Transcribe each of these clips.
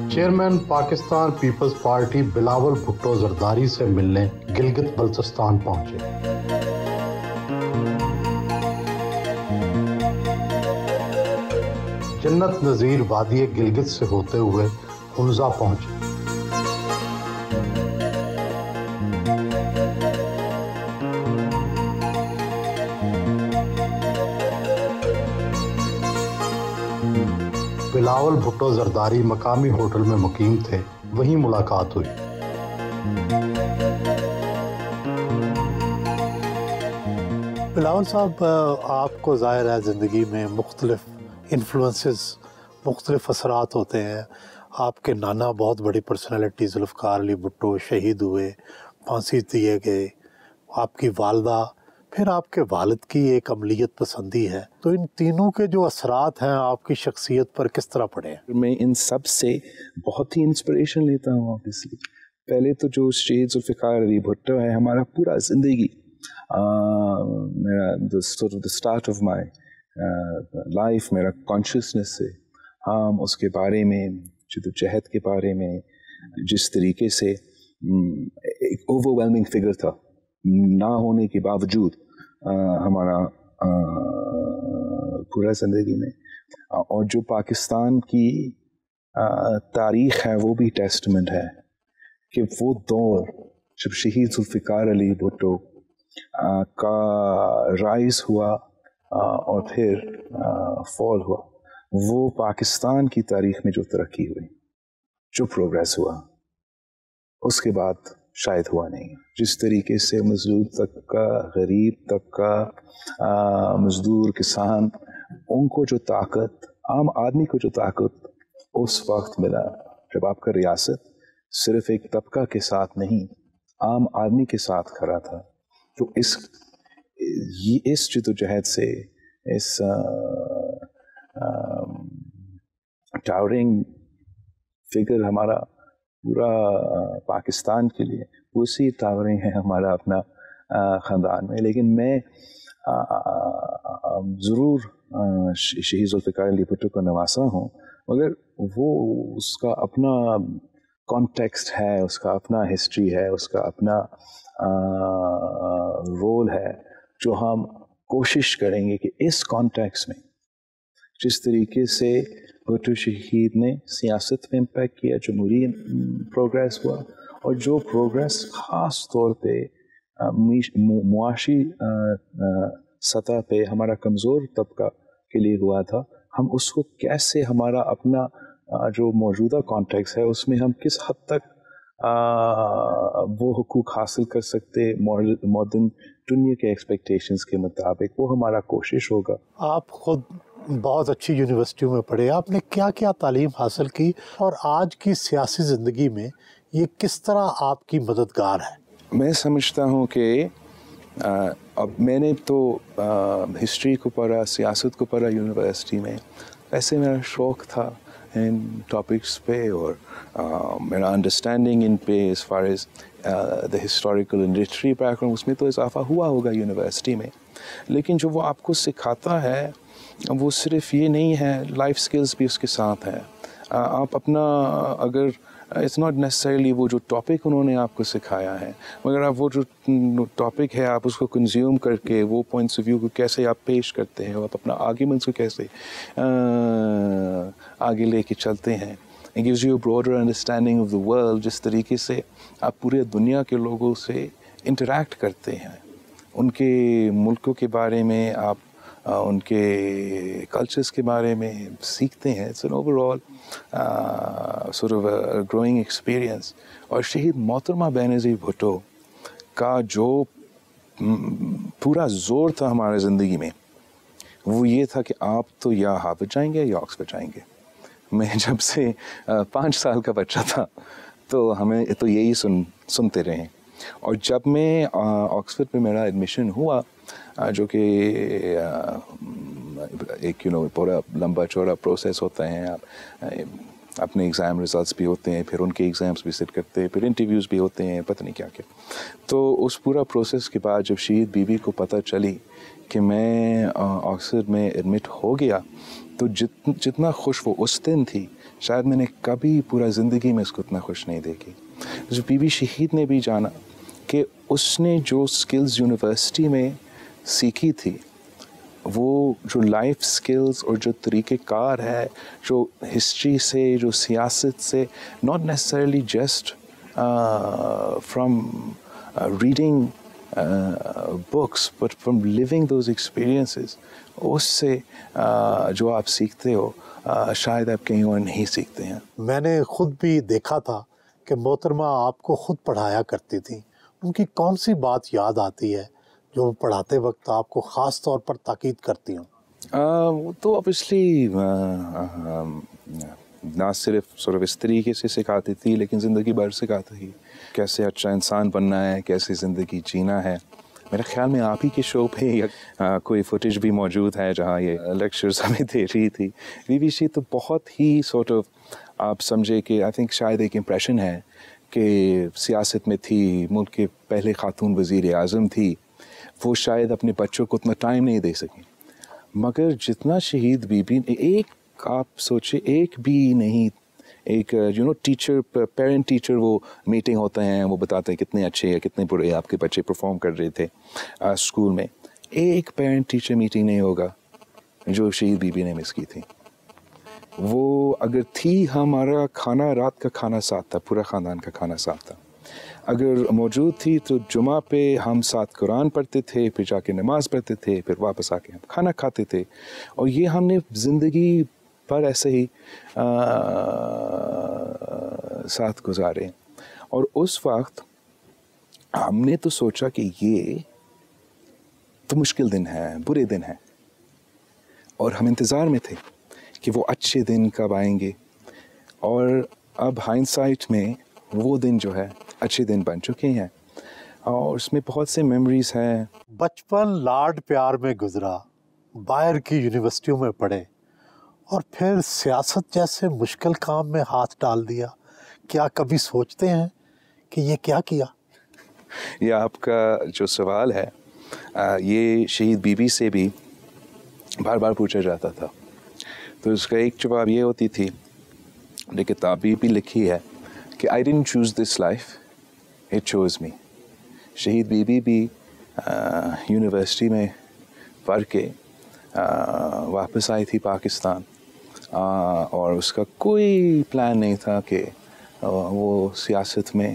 Chairman Pakistan Peoples Party Bilawal Bhutto Zardari سے ملنے گلگت بلتستان پہنچے۔ جنت نذیر وادی گلگت سے ہوتے ہوئے ہنزا پہنچے۔ بلاول بھٹو زرداری مقامی ہوٹل میں مقیم تھے، وہیں ملاقات ہوئی۔ بلاول صاحب، آپ کو ظاہر ہے زندگی میں مختلف انفلوئنسز، مختلف اثرات ہوتے ہیں۔ آپ کے نانا بہت بڑی پرسنالٹی ذوالفقار علی بھٹو شہید ہوئے، پھانسی دیے گئے، آپ کی والدہ، پھر آپ کے والد کی ایک عملیت پسندی ہے، تو ان تینوں کے جو اثرات ہیں آپ کی شخصیت پر کس طرح پڑے ہیں؟ میں ان سب سے بہت ہی انسپریشن لیتا ہوں obviously۔ پہلے تو جو شہید ذوالفقار علی بھٹو ہے، ہمارا پورا زندگی، میرا the start of my life، میرا کانشیسنس سے ہم اس کے بارے میں، جدوجہد کے بارے میں، جس طریقے سے ایک اوورwhelming فگر تھا نہ ہونے کے باوجود ہمارا پورا زندگی میں، اور جو پاکستان کی تاریخ ہے وہ بھی ٹیسٹمنٹ ہے کہ وہ دور جب شہید ذوالفقار علی بھٹو کا رائز ہوا اور پھر فال ہوا، وہ پاکستان کی تاریخ میں جو ترقی ہوئی، جو پروگریس ہوا، اس کے بعد شاید ہوا نہیں۔ جس طریقے سے مزدور طبقہ، غریب طبقہ، مزدور، کسان، ان کو جو طاقت، عام آدمی کو جو طاقت اس وقت ملا جب آپ کا ریاست صرف ایک طبقہ کے ساتھ نہیں، عام آدمی کے ساتھ کھڑا تھا، تو اس جدوجہد سے، اس ٹاورنگ فگر ہمارا پورا پاکستان کے لیے، اسی ٹاورنگ ہے ہمارا اپنا خاندان میں۔ لیکن میں ضرور شہید ذوالفقار علی بھٹو کو نواسا ہوں، مگر وہ اس کا اپنا کانٹیکسٹ ہے، اس کا اپنا ہسٹری ہے، اس کا اپنا رول ہے، جو ہم کوشش کریں گے کہ اس کانٹیکسٹ میں جس طریقے سے بھٹو شہید نے سیاست میں امپیکٹ کیا، جمہوری پروگریس ہوا، اور جو پروگریس خاص طور پہ معاشی سطح پہ ہمارا کمزور طبقہ کے لیے ہوا تھا، ہم اس کو کیسے ہمارا اپنا جو موجودہ کانٹیکس ہے اس میں ہم کس حد تک وہ حقوق حاصل کر سکتے ماڈرن دنیا کے ایکسپیکٹیشنز کے مطابق، وہ ہمارا کوشش ہوگا۔ آپ خود بہت اچھی یونیورسٹیوں میں پڑھے، آپ نے کیا کیا تعلیم حاصل کی، اور آج کی سیاسی زندگی میں یہ کس طرح آپ کی مددگار ہے؟ میں سمجھتا ہوں کہ اب میں نے تو ہسٹری کو پڑھا، سیاست کو پڑھا یونیورسٹی میں، ویسے میرا شوق تھا ان ٹاپکس پہ، اور میرا انڈرسٹینڈنگ ان پہ as far as the historical and literary background, اس میں تو اضافہ ہوا ہوگا یونیورسٹی میں، لیکن جو وہ آپ کو سکھاتا ہے وہ صرف یہ نہیں ہے، لائف سکلز بھی اس کے ساتھ ہیں۔ آپ اپنا اگر اٹس ناٹ نیسسریلی وہ جو ٹاپک انہوں نے آپ کو سکھایا ہے، مگر آپ وہ جو ٹاپک ہے آپ اس کو کنزیوم کر کے وہ پوائنٹس آف ویو کو کیسے آپ پیش کرتے ہیں، آپ اپنا آرگیومنٹس کو کیسے آگے لے کے چلتے ہیں، it gives you a broader understanding of the world. جس طریقے سے آپ پورے دنیا کے لوگوں سے انٹریکٹ کرتے ہیں، ان کے ملکوں کے بارے میں آپ ان کے کلچرز کے بارے میں سیکھتے ہیں، it's an overall sort of a growing experience۔ اور شہید محترمہ بینظیر بھٹو کا جو پورا زور تھا ہمارے زندگی میں، وہ یہ تھا کہ آپ تو یا ہارورڈ جائیں گے یا آکسفورڈ جائیں گے۔ میں جب سے 5 سال کا بچہ تھا تو ہمیں تو یہی سنتے رہے، اور جب میں آکسفورڈ میں میرا ایڈمیشن ہوا، جو کہ ایک پورا لمبا چوڑا پروسیس ہوتا ہے، آپ اپنے ایگزام رزلٹس بھی ہوتے ہیں, پھر ان کے ایگزامس بھی سٹ کرتے ہیں, پھر انٹرویوز بھی ہوتے ہیں, پتہ نہیں کیا کیا. تو اس پورا پروسیس کے بعد جب شہید بی بی کو پتہ چلی کہ میں آکسفورڈ میں ایڈمٹ ہو گیا, تو جتنا خوش وہ اس دن تھی, شاید میں نے کبھی پورا زندگی میں اس کو اتنا خوش نہیں دیکھی. بی بی شہید نے بھی جانا کہ اس نے جو سکلز یونیورسٹی میں سیکھی تھی, وہ جو لائف سکلز اور جو طریقہ کار ہے, جو ہسٹری سے, جو سیاست سے, not necessarily just from reading books but from living those experiences, اس سے جو آپ سیکھتے ہو شاید آپ کہیں اور نہیں سیکھتے ہیں. میں نے خود بھی دیکھا تھا کہ محترمہ آپ کو خود پڑھایا کرتی تھیں. ان کی کون سی بات یاد آتی ہے جو پڑھاتے وقت آپ کو خاص طور پر تاکید کرتی ہوں؟ وہ تو اوبیسلی نہ صرف اس طریقے سے سکھاتی تھی, لیکن زندگی بھر سکھاتی تھی کیسے اچھا انسان بننا ہے, کیسے زندگی جینا ہے. میرے خیال میں آپ ہی کے شو پہ کوئی فوٹیج بھی موجود ہے جہاں یہ لیکچرز ہمیں دے رہی تھی. بی بی سی تو بہت ہی سورٹ آف آپ سمجھے کہ آئی تھنک شاید ایک امپریشن ہے کہ سیاست میں تھی, ملک کے پہلے خاتون وزیر اعظم تھی, وہ شاید اپنے بچوں کو اتنا ٹائم نہیں دے سکیں. مگر جتنا شہید بی بی ایک آپ سوچے ایک بھی نہیں, ایک ٹیچر پیرنٹ ٹیچر وہ میٹنگ ہوتے ہیں, وہ بتاتے ہیں کتنے اچھے یا کتنے برے آپ کے بچے پرفارم کر رہے تھے اسکول میں. ایک پیرنٹ ٹیچر میٹنگ نہیں ہوگا جو شہید بی بی نے مس کی تھی. وہ اگر تھی, ہمارا کھانا رات کا کھانا ساتھ تھا, پورا خاندان کا کھانا ساتھ تھا. اگر موجود تھی تو جمعہ پہ ہم ساتھ قرآن پڑھتے تھے, پھر جا کے نماز پڑھتے تھے, پھر واپس آ کے ہم کھانا کھاتے تھے. اور یہ ہم نے زندگی پر ایسے ہی ساتھ گزارے. اور اس وقت ہم نے تو سوچا کہ یہ تو مشکل دن ہے, برے دن ہیں, اور ہم انتظار میں تھے کہ وہ اچھے دن کب آئیں گے. اور اب ہائنڈسائٹ میں وہ دن جو ہے اچھے دن بن چکے ہیں, اور اس میں بہت سے میموریز ہیں. بچپن لاڈ پیار میں گزرا, باہر کی یونیورسٹیوں میں پڑھے, اور پھر سیاست جیسے مشکل کام میں ہاتھ ڈال دیا. کیا کبھی سوچتے ہیں کہ یہ کیا کیا؟ یہ آپ کا جو سوال ہے یہ شہید بی بی سے بھی بار بار پوچھا جاتا تھا. تو اس کا ایک جواب یہ ہوتی تھی, نے کتاب بھی لکھی ہے کہ I didn't choose this life, it chose me. شہید بی بی بھی یونیورسٹی میں پڑھ کے واپس آئی تھی پاکستان, اور اس کا کوئی پلان نہیں تھا کہ وہ سیاست میں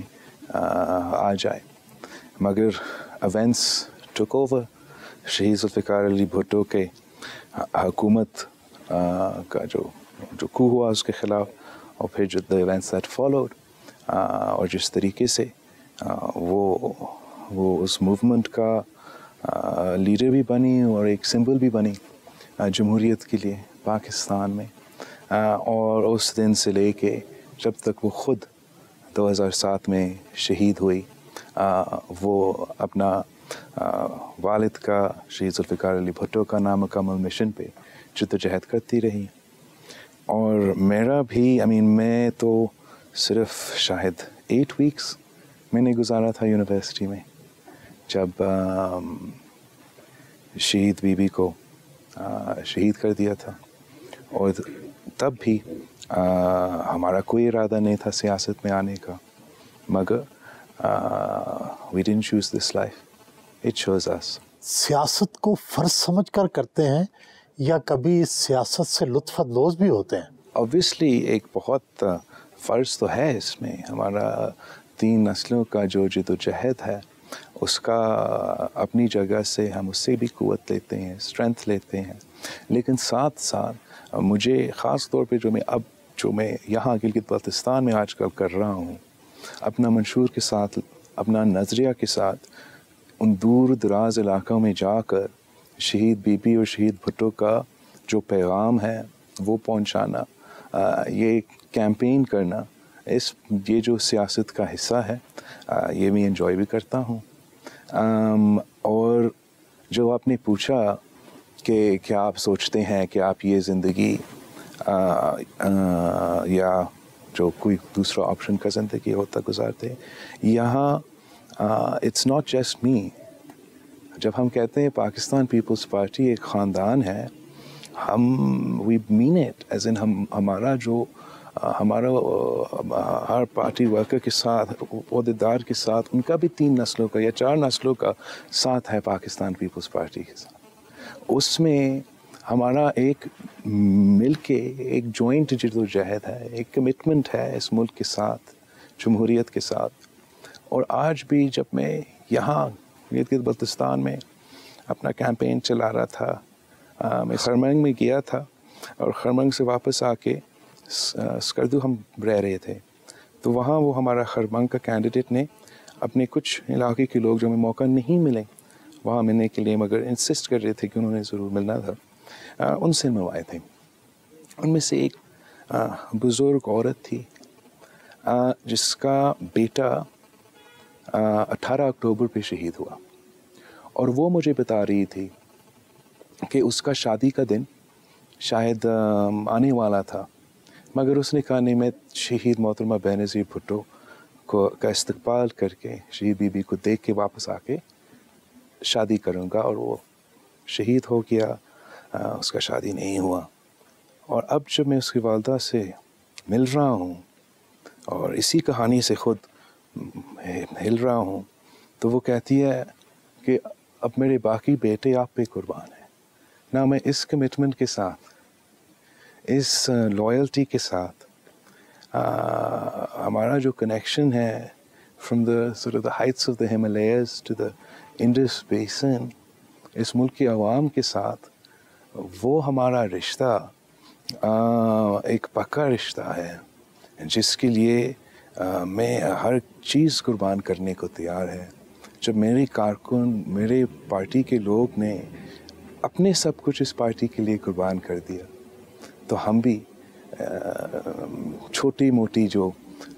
آ جائے. مگر ایونٹس ٹک اوور. شہید ذوالفقار علی بھٹو کے حکومت کا جو کو ہوا اس کے خلاف, اور پھر جو the events that followed, اور جس طریقے سے وہ اس موومنٹ کا لیڈر بھی بنی اور ایک سمبل بھی بنی جمہوریت کے لیے پاکستان میں. اور اس دن سے لے کے جب تک وہ خود 2007 میں شہید ہوئی, وہ اپنا والد کا, شہید ذوالفقار علی بھٹو کا نامکمل مشن پہ جدوجہد کرتی رہی. اور میرا بھی میں تو صرف شاید 8 ویکس میں نے گزارا تھا یونیورسٹی میں جب شہید بی بی کو شہید کر دیا تھا. اور تب بھی ہمارا کوئی ارادہ نہیں تھا سیاست میں آنے کا, مگر we didn't choose this life, it chose us. سیاست کو فرض سمجھ کر کرتے ہیں یا کبھی سیاست سے لطف اندوز بھی ہوتے ہیں؟ Obviously ایک بہت فرض تو ہے اس میں. ہمارا 3 نسلوں کا جو جدوجہد ہے اس کا اپنی جگہ سے ہم اس سے بھی قوت لیتے ہیں, اسٹرینتھ لیتے ہیں. لیکن ساتھ ساتھ مجھے خاص طور پہ جو میں یہاں گلگت بلتستان میں آج کل کر رہا ہوں, اپنا منشور کے ساتھ, اپنا نظریہ کے ساتھ ان دور دراز علاقوں میں جا کر شہید بی بی اور شہید بھٹو کا جو پیغام ہے وہ پہنچانا, یہ کیمپین کرنا, یہ جو سیاست کا حصہ ہے, یہ میں انجوائے بھی کرتا ہوں. اور جو آپ نے پوچھا کہ کیا آپ سوچتے ہیں کہ آپ یہ زندگی یا جو کوئی دوسرا آپشن کا زندگی ہوتا گزارتے ہیں. یہاں اٹس ناٹ جسٹ می. جب ہم کہتے ہیں پاکستان پیپلز پارٹی ایک خاندان ہے, ہم وی مین اٹ ایز ان ہمارا ہر پارٹی ورکر کے ساتھ, عہدیدار کے ساتھ, ان کا بھی 3 نسلوں کا یا 4 نسلوں کا ساتھ ہے پاکستان پیپلز پارٹی کے ساتھ. اس میں ہمارا ایک مل کے ایک جوائنٹ جدوجہد ہے, ایک کمٹمنٹ ہے اس ملک کے ساتھ, جمہوریت کے ساتھ. اور آج بھی جب میں یہاں گلگت بلتستان میں اپنا کیمپین چلا رہا تھا, میں خرمنگ میں گیا تھا اور خرمنگ سے واپس آ کے اسکردو ہم رہ رہے تھے, تو وہاں وہ ہمارا خرمنگ کا کینڈیڈیٹ نے اپنے کچھ علاقے کے لوگ جو ہمیں موقع نہیں ملے وہاں ملنے کے لیے, مگر انسسٹ کر رہے تھے کہ انہوں نے ضرور ملنا تھا, ان سے ملوائے تھے. ان میں سے ایک بزرگ عورت تھی جس کا بیٹا 18 اکتوبر پہ شہید ہوا, اور وہ مجھے بتا رہی تھی کہ اس کا شادی کا دن شاید آنے والا تھا, مگر اس نے کہا نہیں, میں شہید محترمہ بینظیر بھٹو کا استقبال کر کے, شہید بی بی کو دیکھ کے واپس آ کے شادی کروں گا. اور وہ شہید ہو گیا, اس کا شادی نہیں ہوا. اور اب جب میں اس کی والدہ سے مل رہا ہوں اور اسی کہانی سے خود ہل رہا ہوں, تو وہ کہتی ہے کہ اب میرے باقی بیٹے آپ پہ قربان ہیں. نہ میں اس کمٹمنٹ کے ساتھ, اس لائلٹی کے ساتھ, ہمارا جو کنیکشن ہے from the heights of the Himalayas to the Indus basin, اس ملک کی عوام کے ساتھ, وہ ہمارا رشتہ ایک پکا رشتہ ہے جس کے لیے میں ہر چیز قربان کرنے کو تیار ہے. جب میرے کارکن, میرے پارٹی کے لوگ نے اپنے سب کچھ اس پارٹی کے لیے قربان کر دیا, تو ہم بھی چھوٹی موٹی جو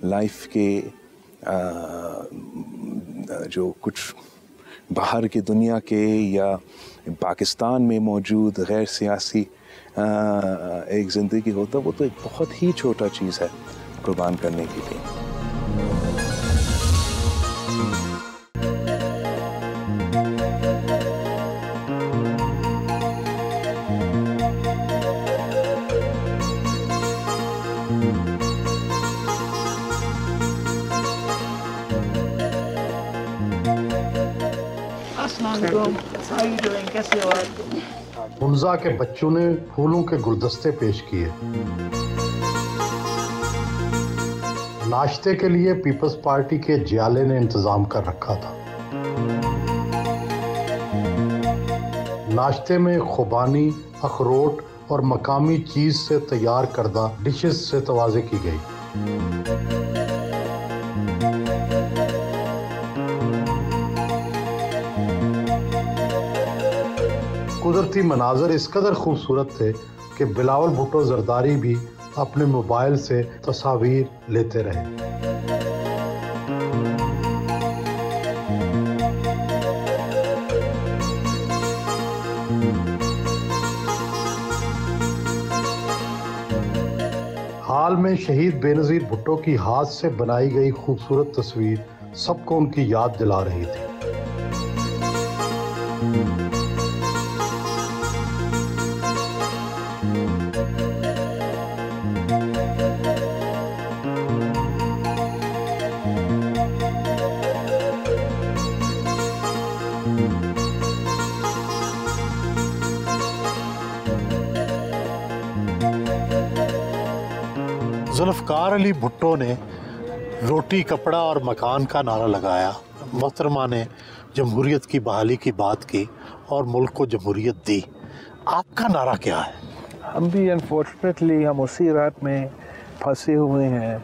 لائف کے جو کچھ باہر کی دنیا کے یا پاکستان میں موجود غیر سیاسی ایک زندگی ہوتا, وہ تو ایک بہت ہی چھوٹا چیز ہے قربان کرنے کے لیے. منزا کے بچوں نے پھولوں کے گلدستے پیش کیے. ناشتے کے لیے پیپلز پارٹی کے جیالے نے انتظام کر رکھا تھا. ناشتے میں خوبانی, اخروٹ اور مقامی چیز سے تیار کردہ ڈشز سے توازے کی گئی. قدرتی مناظر اس قدر خوبصورت تھے کہ بلاول بھٹو زرداری بھی اپنے موبائل سے تصاویر لیتے رہے. حال میں شہید بینظیر بھٹو کی ہاتھ سے بنائی گئی خوبصورت تصویر سب کو ان کی یاد دلا رہی تھی. ذوالفقار علی بھٹو نے روٹی, کپڑا اور مکان کا نعرہ لگایا. محترمہ نے جمہوریت کی بحالی کی بات کی اور ملک کو جمہوریت دی. آپ کا نعرہ کیا ہے؟ ہم بھی انفارچونیٹلی ہم اسی رات میں پھنسے ہوئے ہیں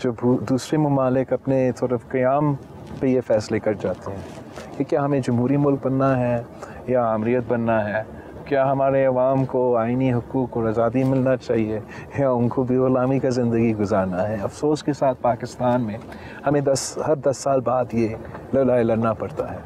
جب دوسرے ممالک اپنے قیام پہ یہ فیصلے کر جاتے ہیں کہ کیا ہمیں جمہوری ملک بننا ہے یا آمریت بننا ہے, کیا ہمارے عوام کو آئینی حقوق اور آزادی ملنا چاہیے یا ان کو بھی غلامی کا زندگی گزارنا ہے. افسوس کے ساتھ پاکستان میں ہمیں ہر 10 سال بعد یہ لڑائی لڑنا پڑتا ہے.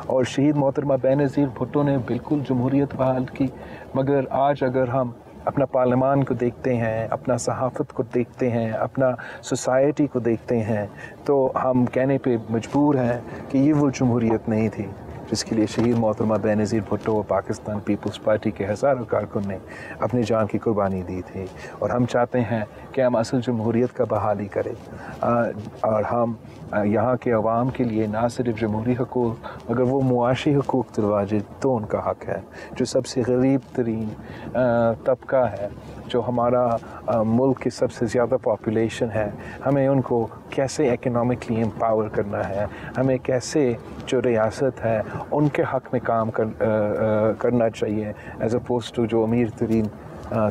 اور شہید محترمہ بینظیر بھٹو نے بالکل جمہوریت بحال کی, مگر آج اگر ہم اپنا پارلیمان کو دیکھتے ہیں, اپنا صحافت کو دیکھتے ہیں, اپنا سوسائٹی کو دیکھتے ہیں, تو ہم کہنے پہ مجبور ہیں کہ یہ وہ جمہوریت نہیں تھی جس کے لیے شہید محترمہ بینظیر بھٹو اور پاکستان پیپلز پارٹی کے ہزاروں کارکن نے اپنی جان کی قربانی دی تھی. اور ہم چاہتے ہیں کہ ہم اصل جمہوریت کا بحالی کریں, اور ہم یہاں کے عوام کے لیے نہ صرف جمہوری حقوق مگر وہ معاشی حقوق دلواجے تو ان کا حق ہے. جو سب سے غریب ترین طبقہ ہے, جو ہمارا ملک کی سب سے زیادہ پاپولیشن ہے, ہمیں ان کو کیسے اکنامکلی امپاور کرنا ہے, ہمیں کیسے جو ریاست ہے ان کے حق میں کام کرنا چاہیے ایز اپوز ٹو جو امیر ترین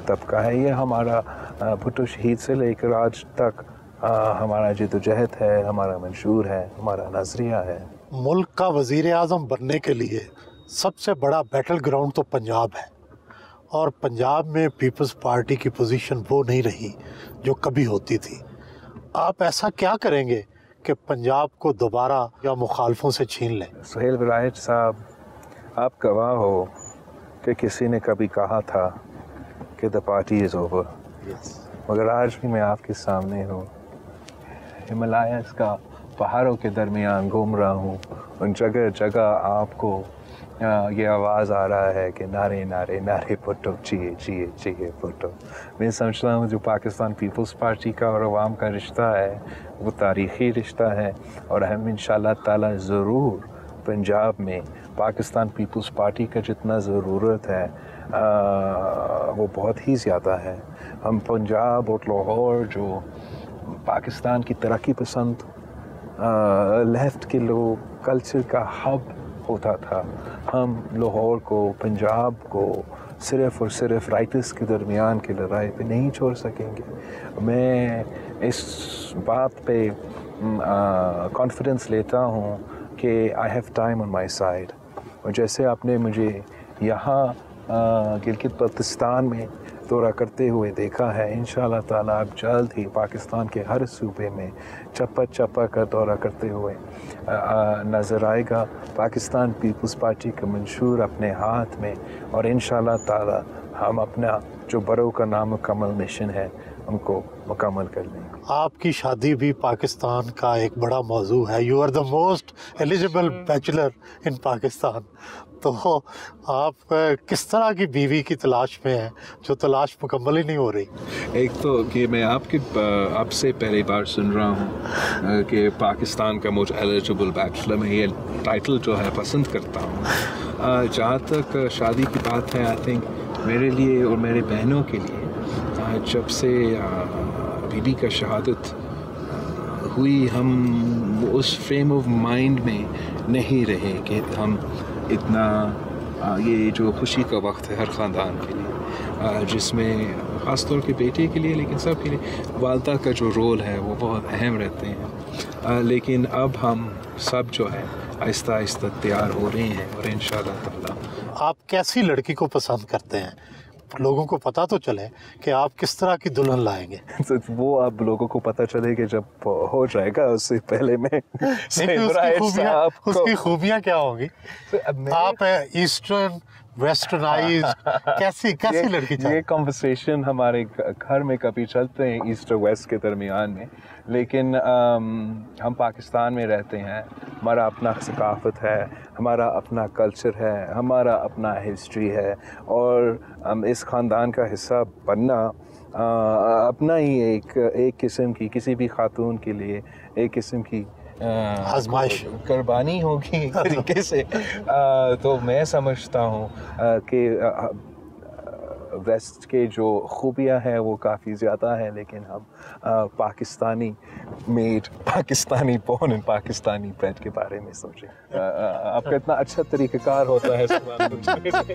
طبقہ ہے. یہ ہمارا بھٹو شہید سے لے کر آج تک ہمارا جد و جہد ہے, ہمارا منشور ہے, ہمارا نظریہ ہے. ملک کا وزیر اعظم بننے کے لیے سب سے بڑا بیٹل گراؤنڈ تو پنجاب ہے, اور پنجاب میں پیپلز پارٹی کی پوزیشن وہ نہیں رہی جو کبھی ہوتی تھی. آپ ایسا کیا کریں گے کہ پنجاب کو دوبارہ یا مخالفوں سے چھین لیں؟ سہیل ولایت صاحب, آپ گواہ ہو کہ کسی نے کبھی کہا تھا کہ the party is over, مگر آج بھی میں آپ کے سامنے ہوں, ہمالیاز کا پہاڑوں کے درمیان گھوم رہا ہوں, ان جگہ جگہ آپ کو یہ آواز آ رہا ہے کہ نعرے نعرے نعرے بھٹو چاہیے چاہیے چاہیے بھٹو. میں سمجھتا ہوں جو پاکستان پیپلز پارٹی کا اور عوام کا رشتہ ہے وہ تاریخی رشتہ ہے, اور ہم انشاءاللہ تعالی ضرور پنجاب میں پاکستان پیپلز پارٹی کا جتنا ضرورت ہے وہ بہت ہی زیادہ ہے. ہم پنجاب اور لاہور جو پاکستان کی ترقی پسند لیفٹ کے لوگ کلچر کا ہب ہوتا تھا, ہم لاہور کو پنجاب کو صرف اور صرف رائٹرز کے درمیان کی لڑائی پہ نہیں چھوڑ سکیں گے. میں اس بات پہ کانفیڈنس لیتا ہوں کہ I have time on my side, اور جیسے آپ نے مجھے یہاں گلگت بلتستان میں دورہ کرتے ہوئے دیکھا ہے, انشاءاللہ تعالیٰ آپ جلد ہی پاکستان کے ہر صوبے میں چپا چپا کا دورہ کرتے ہوئے نظر آئے گا. پاکستان پیپلز پارٹی کا منشور اپنے ہاتھ میں, اور انشاءاللہ تعالیٰ ہم اپنا جو برو کا نامکمل مشن ہے ان کو مکمل کر لیں گے. آپ کی شادی بھی پاکستان کا ایک بڑا موضوع ہے. You are the most eligible bachelor in Pakistan. تو آپ کس طرح کی بیوی کی تلاش میں ہیں جو تلاش مکمل ہی نہیں ہو رہی؟ ایک تو کہ میں آپ سے پہلی بار سن رہا ہوں کہ پاکستان کا موسٹ ایلیجیبل بیچلر, میں یہ ٹائٹل جو ہے پسند کرتا ہوں. جہاں تک شادی کی بات ہے, آئی تھنک میرے لیے اور میرے بہنوں کے لیے جب سے بیوی کا شہادت ہوئی, ہم اس فریم آف مائنڈ میں نہیں رہے کہ ہم اتنا یہ جو خوشی کا وقت ہے ہر خاندان کے لیے, جس میں خاص طور پہ بیٹے کے لیے لیکن سب کے لیے والدہ کا جو رول ہے وہ بہت اہم رہتے ہیں. لیکن اب ہم سب جو ہے آہستہ آہستہ تیار ہو رہے ہیں, اور انشاءاللہ تعالیٰ. آپ کیسی لڑکی کو پسند کرتے ہیں؟ لوگوں کو پتہ تو چلے کہ آپ کس طرح کی دلہن لائیں گے. وہ اب لوگوں کو پتہ چلے کہ جب ہو جائے گا, اس سے پہلے میں اس کی خوبیاں کیا ہوں گی؟ آپ ایسٹرن ویسٹرنائز کیسی لڑکی چاہیے؟ یہ کنورسیشن ہمارے گھر میں کبھی چلتے ہیں ایسٹ اور ویسٹ کے درمیان میں, لیکن ہم پاکستان میں رہتے ہیں, ہمارا اپنا ثقافت ہے, ہمارا اپنا کلچر ہے, ہمارا اپنا ہسٹری ہے, اور اس خاندان کا حصہ بننا اپنا ہی ایک قسم کی کسی بھی خاتون کے لیے ایک قسم کی آزمائش قربانی ہوگی ایک طریقے سے. تو میں سمجھتا ہوں کہ ویسٹ کے جو خوبیاں ہیں وہ کافی زیادہ ہیں, لیکن ہم Pakistani made, Pakistani born and Pakistani bred کے بارے میں سوچیں. آپ کا اتنا اچھا طریقہ کار ہوتا ہے سوال پوچھنے میں.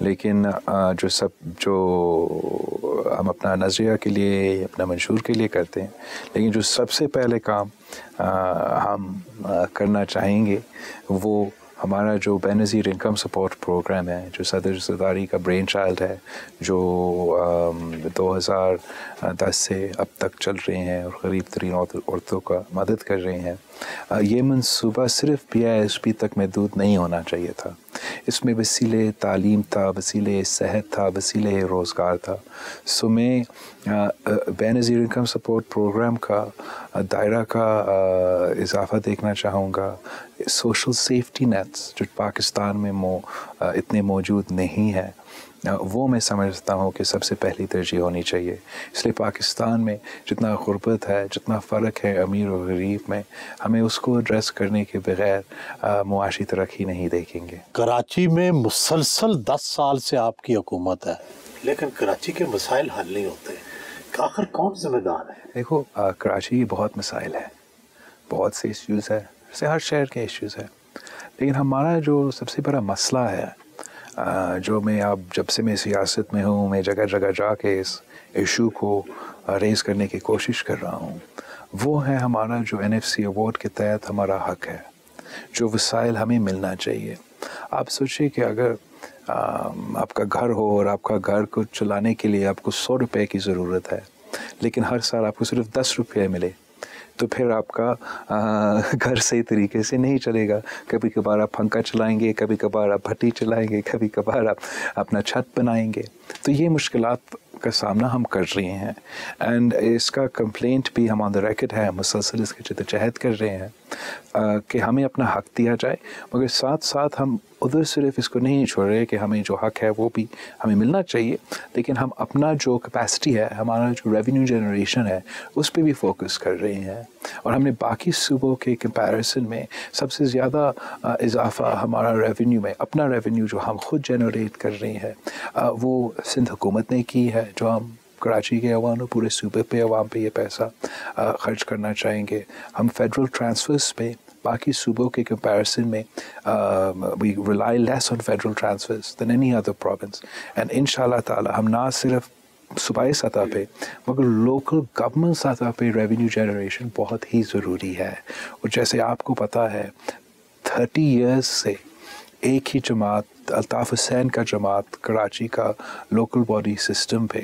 لیکن جو ہم اپنا نظریہ کے لیے اپنا منشور کے لیے کرتے ہیں، لیکن جو سب سے پہلے کام ہم کرنا چاہیں گے وہ ہمارا جو بے نظیر انکم سپورٹ پروگرام ہے، جو صدر زرداری کا برین چائلڈ ہے، جو 2010 سے اب تک چل رہے ہیں اور قریب ترین عورتوں کا مدد کر رہے ہیں. یہ منصوبہ صرف PISP تک محدود نہیں ہونا چاہیے تھا. اس میں وسیلے تعلیم تھا، وسیلے صحت تھا، وسیلے روزگار تھا. سو میں بے نظیر انکم سپورٹ پروگرام کا دائرہ کا اضافہ دیکھنا چاہوں گا. سوشل سیفٹی نیٹس جو پاکستان میں اتنے موجود نہیں ہیں، وہ میں سمجھتا ہوں کہ سب سے پہلی ترجیح ہونی چاہیے. اس لیے پاکستان میں جتنا غربت ہے، جتنا فرق ہے امیر و غریب میں، ہمیں اس کو ایڈریس کرنے کے بغیر معاشی ترقی نہیں دیکھیں گے. کراچی میں مسلسل 10 سال سے آپ کی حکومت ہے، لیکن کراچی کے مسائل حل نہیں ہوتے. آخر کون ذمہ دار ہے؟ دیکھو، کراچی بہت مسائل ہے، بہت سے ایشوز ہے، جیسے ہر شہر کے ایشوز ہیں. لیکن ہمارا جو سب سے بڑا مسئلہ ہے، جو میں اب جب سے میں سیاست میں ہوں، میں جگہ جگہ جا کے اس ایشو کو ریز کرنے کی کوشش کر رہا ہوں، وہ ہے ہمارا جو NFC ایوارڈ کے تحت ہمارا حق ہے، جو وسائل ہمیں ملنا چاہیے. آپ سوچیں کہ اگر آپ کا گھر ہو اور آپ کا گھر کو چلانے کے لیے آپ کو 100 روپے کی ضرورت ہے، لیکن ہر سال آپ کو صرف 10 روپے ملے، تو پھر آپ کا گھر صحیح طریقے سے نہیں چلے گا. کبھی کبھار آپ پنکھا چلائیں گے، کبھی کبھار آپ بھٹی چلائیں گے، کبھی کبھار آپ اپنا چھت بنائیں گے. تو یہ مشکلات کا سامنا ہم کر رہے ہیں، اینڈ اس کا کمپلینٹ بھی ہم آن دا ریکڈ ہے، مسلسل اس کی جدوجہد کر رہے ہیں کہ ہمیں اپنا حق دیا جائے. مگر ساتھ ساتھ ہم ادھر صرف اس کو نہیں چھوڑ رہے کہ ہمیں جو حق ہے وہ بھی ہمیں ملنا چاہیے، لیکن ہم اپنا جو کیپیسٹی ہے، ہمارا جو ریونیو جنریشن ہے، اس پہ بھی فوکس کر رہے ہیں. اور ہم نے باقی صوبوں کے کمپیریزن میں سب سے زیادہ اضافہ ہمارا ریونیو میں، اپنا ریونیو جو ہم خود جنریٹ کر رہے ہیں، وہ سندھ حکومت نے کی ہے. جو ہم کراچی کے عوام اور پورے صوبے پہ عوام پہ یہ پیسہ خرچ کرنا چاہیں گے. ہم فیڈرل ٹرانسفرز پہ باقی صوبوں کے کمپیریزن میں we rely less on federal transfers than any other province. And انشاءاللہ تعالی ہم نہ صرف صوبائی سطح پہ مگر لوکل گورنمنٹ سطح پہ ریونیو جنریشن بہت ہی ضروری ہے. اور جیسے آپ کو پتہ ہے 30 ایئرز سے ایک ہی جماعت، الطاف حسین کا جماعت کراچی کا لوکل باڈی سسٹم پہ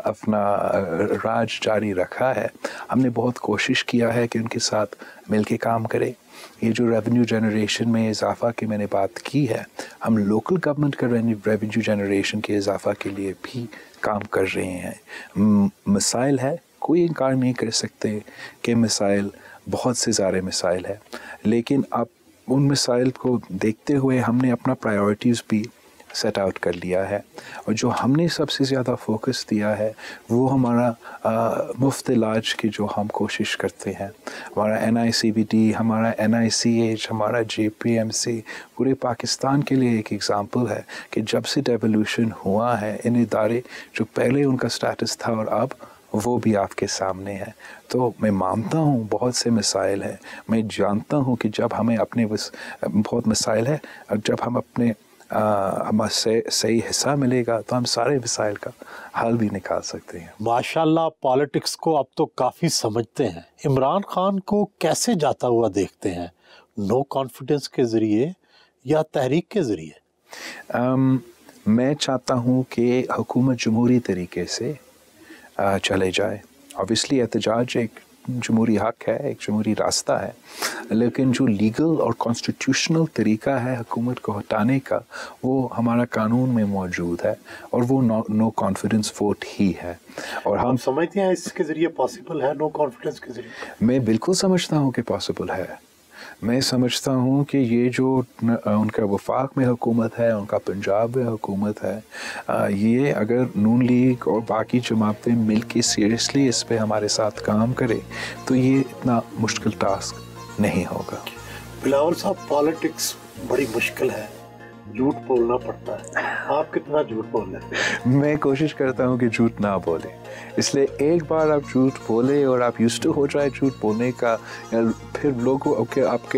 اپنا راج جاری رکھا ہے. ہم نے بہت کوشش کیا ہے کہ ان کے ساتھ مل کے کام کرے. یہ جو ریونیو جنریشن میں اضافہ کی میں نے بات کی ہے، ہم لوکل گورنمنٹ کا ریونیو جنریشن کے اضافہ کے لیے بھی کام کر رہے ہیں. مسائل ہے، کوئی انکار نہیں کر سکتے کہ مسائل بہت سے زیادہ مسائل ہے، لیکن اب ان مسائل کو دیکھتے ہوئے ہم نے اپنا پرائیورٹیز بھی سیٹ آؤٹ کر لیا ہے. اور جو ہم نے سب سے زیادہ فوکس دیا ہے وہ ہمارا مفت علاج کی جو ہم کوشش کرتے ہیں. ہمارا NICBD، ہمارا NICH، ہمارا JPMC پورے پاکستان کے لیے ایک ایگزامپل ہے کہ جب سے ڈیولوشن ہوا ہے، ان ادارے جو پہلے ان کا سٹیٹس تھا اور اب وہ بھی آپ کے سامنے ہے. تو میں مانتا ہوں بہت سے مسائل ہیں، میں جانتا ہوں کہ جب ہمیں اپنے بہت مسائل ہے، اور جب ہم اپنے ہمیں صحیح حصہ ملے گا تو ہم سارے مسائل کا حل بھی نکال سکتے ہیں. ماشاءاللہ پالیٹکس کو اب تو کافی سمجھتے ہیں. عمران خان کو کیسے جاتا ہوا دیکھتے ہیں؟ نو کانفیڈنس کے ذریعے یا تحریک کے ذریعے؟ میں چاہتا ہوں کہ حکومت جمہوری طریقے سے چلے جائے. اوبیسلی احتجاج ایک جمہوری حق ہے، ایک جمہوری راستہ ہے، لیکن جو لیگل اور کانسٹیٹیوشنل طریقہ ہے حکومت کو ہٹانے کا، وہ ہمارا قانون میں موجود ہے، اور وہ نو کانفیڈنس ووٹ ہی ہے. اور ہم سمجھتے ہیں اس کے ذریعے پاسبل ہے نو کانفیڈنس کے ذریعے؟ میں بالکل سمجھتا ہوں کہ پاسبل ہے. میں سمجھتا ہوں کہ یہ جو ان کا وفاق میں حکومت ہے، ان کا پنجاب میں حکومت ہے، یہ اگر نون لیگ اور باقی جماعتیں مل کے سیریسلی اس پہ ہمارے ساتھ کام کرے تو یہ اتنا مشکل ٹاسک نہیں ہوگا. بلاول صاحب، پالیٹکس بڑی مشکل ہے، جھوٹ بولنا پڑتا ہے. آپ کتنا جھوٹ بول لیتے ہیں؟ میں کوشش کرتا ہوں کہ جھوٹ نہ بولے. اس لیے ایک بار آپ جھوٹ بولے اور آپ یوزڈ ہو جائے جھوٹ بولنے کا، پھر لوگوں آپ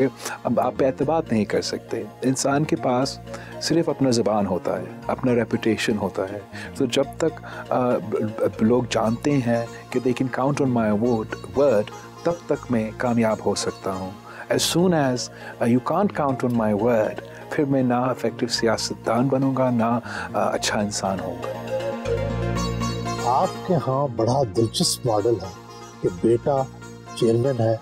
پہ اعتماد نہیں کر سکتے. انسان کے پاس صرف اپنا زبان ہوتا ہے, اپنا ریپوٹیشن ہوتا ہے. تو جب تک لوگ جانتے ہیں کہ they can count on my word, تب تک میں کامیاب ہو سکتا ہوں. As soon as you can't count on my word, پھر میں نہ افیکٹو سیاستدان بنوں گا, نہ اچھا انسان ہوں گا. آپ کے ہاں بڑا دلچسپ ماڈل ہے کہ بیٹا چیئرمین ہے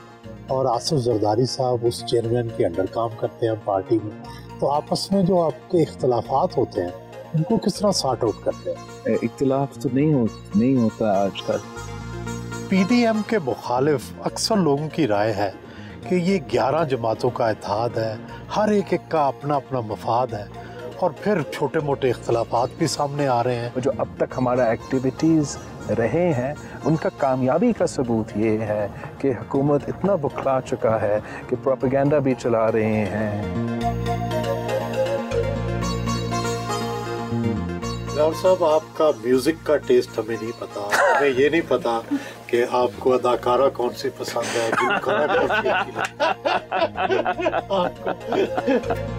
اور آصف زرداری صاحب اس چیئرمین کے انڈر کام کرتے ہیں پارٹی میں, تو آپس میں جو آپ کے اختلافات ہوتے ہیں ان کو کس طرح سارٹ آؤٹ کرتے ہیں؟ اختلاف تو نہیں ہوتا آج کل. پی ڈی ایم کے مخالف اکثر لوگوں کی رائے ہے کہ یہ 11 جماعتوں کا اتحاد ہے, ہر ایک کا اپنا اپنا مفاد ہے, اور پھر چھوٹے موٹے اختلافات بھی سامنے آ رہے ہیں. جو اب تک ہمارا ایکٹیویٹیز رہے ہیں ان کا کامیابی کا ثبوت یہ ہے کہ حکومت اتنا بکھلا چکا ہے کہ پروپیگنڈا بھی چلا رہے ہیں. ڈاکٹر صاحب, آپ کا میوزک کا ٹیسٹ ہمیں نہیں پتا, ہمیں یہ نہیں پتا کہ آپ کو اداکارہ کون سی پسند ہے, گلوکارہ کون سی.